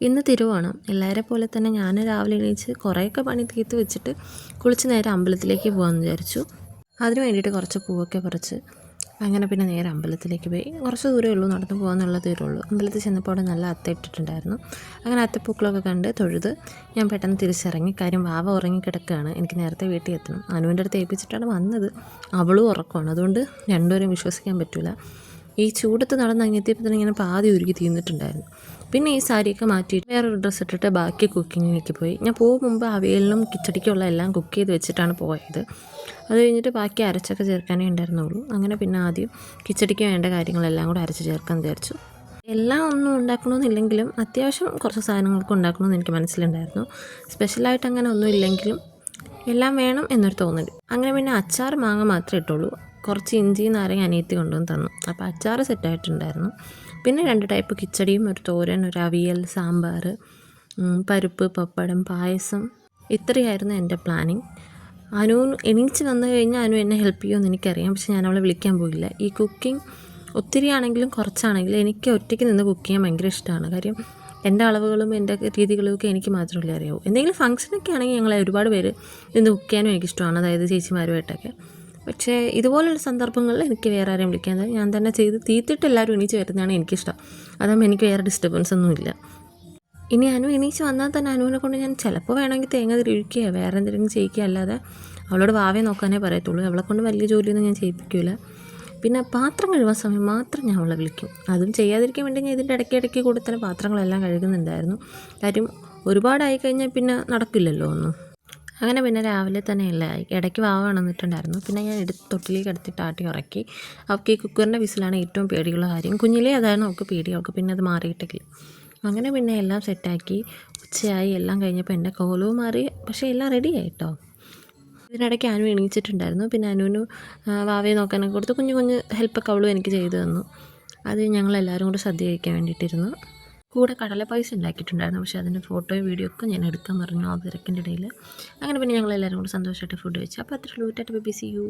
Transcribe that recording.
ഇന്ന് തിരുവോണം. എല്ലാവരെ പോലെ തന്നെ ഞാൻ രാവിലെ എണീച്ച് കുറേയൊക്കെ പണി തീർത്ത് വെച്ചിട്ട് കുളിച്ച് നേരെ അമ്പലത്തിലേക്ക് പോകാമെന്ന് വിചാരിച്ചു. അതിന് വേണ്ടിയിട്ട് കുറച്ച് പൂവൊക്കെ പറിച്ച് അങ്ങനെ പിന്നെ നേരെ അമ്പലത്തിലേക്ക് പോയി. കുറച്ച് ദൂരമേ ഉള്ളൂ, നടന്നു പോകാമെന്നുള്ള ദൂരമുള്ളൂ. അമ്പലത്തിൽ ചെന്നപ്പോൾ അവിടെ നല്ല അത്ത ഇട്ടിട്ടുണ്ടായിരുന്നു. അങ്ങനെ അത്തപ്പൂക്കളൊക്കെ കണ്ട് തൊഴുത് ഞാൻ പെട്ടെന്ന് തിരിച്ചിറങ്ങി. കാര്യം വാവ ഉറങ്ങിക്കിടക്കുകയാണ്, എനിക്ക് നേരത്തെ വീട്ടിൽ എത്തണം. അനുവിൻ്റെ അടുത്ത് ഏൽപ്പിച്ചിട്ടാണ് വന്നത്. അവളും ഉറക്കമാണ്, അതുകൊണ്ട് രണ്ടുപേരും വിശ്വസിക്കാൻ പറ്റില്ല. ഈ ചൂടത്ത് നടന്ന് അങ്ങെത്തിയപ്പോൾ തന്നെ ഇങ്ങനെ പാതി ഉരുകി തീർന്നിട്ടുണ്ടായിരുന്നു. പിന്നെ ഈ സാരിയൊക്കെ മാറ്റിയിട്ട് വേറൊരു ഡ്രസ്സ് ഇട്ടിട്ട് ബാക്കി കുക്കിങ്ങിലേക്ക് പോയി. ഞാൻ പോകും മുമ്പ് അവിയലിനും കിച്ചടിക്കുള്ള എല്ലാം കുക്ക് ചെയ്ത് വെച്ചിട്ടാണ് പോയത്. അത് കഴിഞ്ഞിട്ട് ബാക്കി അരച്ചൊക്കെ ചേർക്കാനേ ഉണ്ടായിരുന്നുള്ളൂ. അങ്ങനെ പിന്നെ ആദ്യം കിച്ചടിക്ക് വേണ്ട കാര്യങ്ങളെല്ലാം കൂടെ അരച്ച് ചേർക്കാൻ വിചാരിച്ചു. എല്ലാം ഒന്നും ഉണ്ടാക്കണമെന്നില്ലെങ്കിലും അത്യാവശ്യം കുറച്ച് സാധനങ്ങളൊക്കെ ഉണ്ടാക്കണമെന്ന് എനിക്ക് മനസ്സിലുണ്ടായിരുന്നു. സ്പെഷ്യലായിട്ട് അങ്ങനെ ഒന്നും ഇല്ലെങ്കിലും എല്ലാം വേണം എന്നൊരു തോന്നൽ. അങ്ങനെ പിന്നെ അച്ചാർ മാങ്ങ മാത്രമേ ഇട്ടുള്ളൂ. കുറച്ച് ഇഞ്ചി നാരങ്ങ അനിയത്തി കൊണ്ടുവന്ന് തന്നു. അപ്പോൾ അച്ചാർ സെറ്റായിട്ടുണ്ടായിരുന്നു. പിന്നെ 2 ടൈപ്പ് കിച്ചടിയും ഒരു തോരൻ, ഒരു അവിയൽ, സാമ്പാർ, പരിപ്പ്, പപ്പടം, പായസം, ഇത്രയായിരുന്നു എൻ്റെ പ്ലാനിങ്. അനു എണീച്ച് വന്നു കഴിഞ്ഞാൽ അനു എന്നെ ഹെൽപ്പ് ചെയ്യുമെന്ന് എനിക്കറിയാം. പക്ഷെ ഞാൻ അവളെ വിളിക്കാൻ പോയില്ല. ഈ കുക്കിംഗ് ഒത്തിരി ആണെങ്കിലും കുറച്ചാണെങ്കിലും എനിക്ക് ഒറ്റയ്ക്ക് നിന്ന് കുക്ക് ചെയ്യാൻ ഭയങ്കര ഇഷ്ടമാണ്. കാര്യം എൻ്റെ അളവുകളും എൻ്റെ രീതികളും ഒക്കെ എനിക്ക് മാത്രമല്ലേ അറിയാവൂ. എന്തെങ്കിലും ഫംഗ്ഷനൊക്കെ ആണെങ്കിൽ ഞങ്ങളെ ഒരുപാട് പേര് നിന്ന് കുക്ക് ചെയ്യാനും എനിക്കിഷ്ടമാണ്, അതായത് ചേച്ചിമാരുമായിട്ടൊക്കെ. പക്ഷേ ഇതുപോലുള്ള സന്ദർഭങ്ങളിൽ എനിക്ക് വേറെ ആരെയും വിളിക്കാതെ ഞാൻ തന്നെ ചെയ്ത് തീർത്തിട്ട് എല്ലാവരും എണീച്ച് വരുന്നതാണ് എനിക്കിഷ്ടം. അതാകുമ്പോൾ എനിക്ക് വേറെ ഡിസ്റ്റർബൻസ് ഒന്നുമില്ല. ഇനി അനു എണീച്ച് വന്നാൽ തന്നെ അനുവിനെ കൊണ്ട് ഞാൻ ചിലപ്പോൾ വേണമെങ്കിൽ തേങ്ങ തിരിക്കുകയോ വേറെ എന്തെങ്കിലും ചെയ്യിക്കുക, അല്ലാതെ അവളോട് വാവയെ നോക്കാനേ പറയത്തുള്ളൂ. അവളെ കൊണ്ട് വലിയ ജോലിയൊന്നും ഞാൻ ചെയ്യിപ്പിക്കില്ല. പിന്നെ പാത്രം കഴുകാൻ സമയം മാത്രം ഞാൻ അവളെ വിളിക്കും. അതും ചെയ്യാതിരിക്കാൻ വേണ്ടി ഞാൻ ഇതിൻ്റെ ഇടയ്ക്ക് കൂടെ തന്നെ പാത്രങ്ങളെല്ലാം കഴുകുന്നുണ്ടായിരുന്നു. കാര്യം ഒരുപാടായി കഴിഞ്ഞാൽ പിന്നെ നടക്കില്ലല്ലോ ഒന്നും. അങ്ങനെ പിന്നെ രാവിലെ തന്നെ ആയി. ഇടയ്ക്ക് വാവ വന്നിട്ടുണ്ടായിരുന്നു. പിന്നെ ഞാൻ തൊട്ടിലേക്ക് എടുത്തിട്ട് ആട്ടി ഉറക്കി. അവൾക്ക് ഈ കുക്കറിൻ്റെ വിസിലാണ് ഏറ്റവും പേടിയുള്ള കാര്യം. കുഞ്ഞിലേ അതായിരുന്നു അവൾക്ക് പേടി. അവൾക്ക് പിന്നെ അത് മാറിയിട്ടില്ല. അങ്ങനെ പിന്നെ എല്ലാം സെറ്റാക്കി ഉച്ചയായി. എല്ലാം കഴിഞ്ഞപ്പോൾ എൻ്റെ കോലവും മാറി. പക്ഷേ എല്ലാം റെഡിയായി കേട്ടോ. ഇതിനിടയ്ക്ക് അനു എണീച്ചിട്ടുണ്ടായിരുന്നു. പിന്നെ അനുവിന് വാവയെ നോക്കാനൊക്കെ കൊടുത്ത് കുഞ്ഞു ഹെൽപ്പൊക്കെ അവളും എനിക്ക് ചെയ്തു തന്നു. അത് ഞങ്ങളെല്ലാവരും കൂടെ സദ്യ കഴിക്കാൻ വേണ്ടിയിട്ടിരുന്നു. കൂടെ കടലപ്പായസം ഉണ്ടാക്കിയിട്ടുണ്ടായിരുന്നു. പക്ഷേ അതിൻ്റെ ഫോട്ടോയും വീഡിയോ ഒക്കെ ഞാൻ എടുക്കാൻ പറഞ്ഞു ആ തിരക്കിൻ്റെ ഇടയിൽ. അങ്ങനെ പിന്നെ ഞങ്ങളെല്ലാവരും കൂടെ സന്തോഷമായിട്ട് ഫുഡ് കഴിച്ചു. അപ്പോൾ അത്രയുള്ളൂ. Tata bye bye, see U.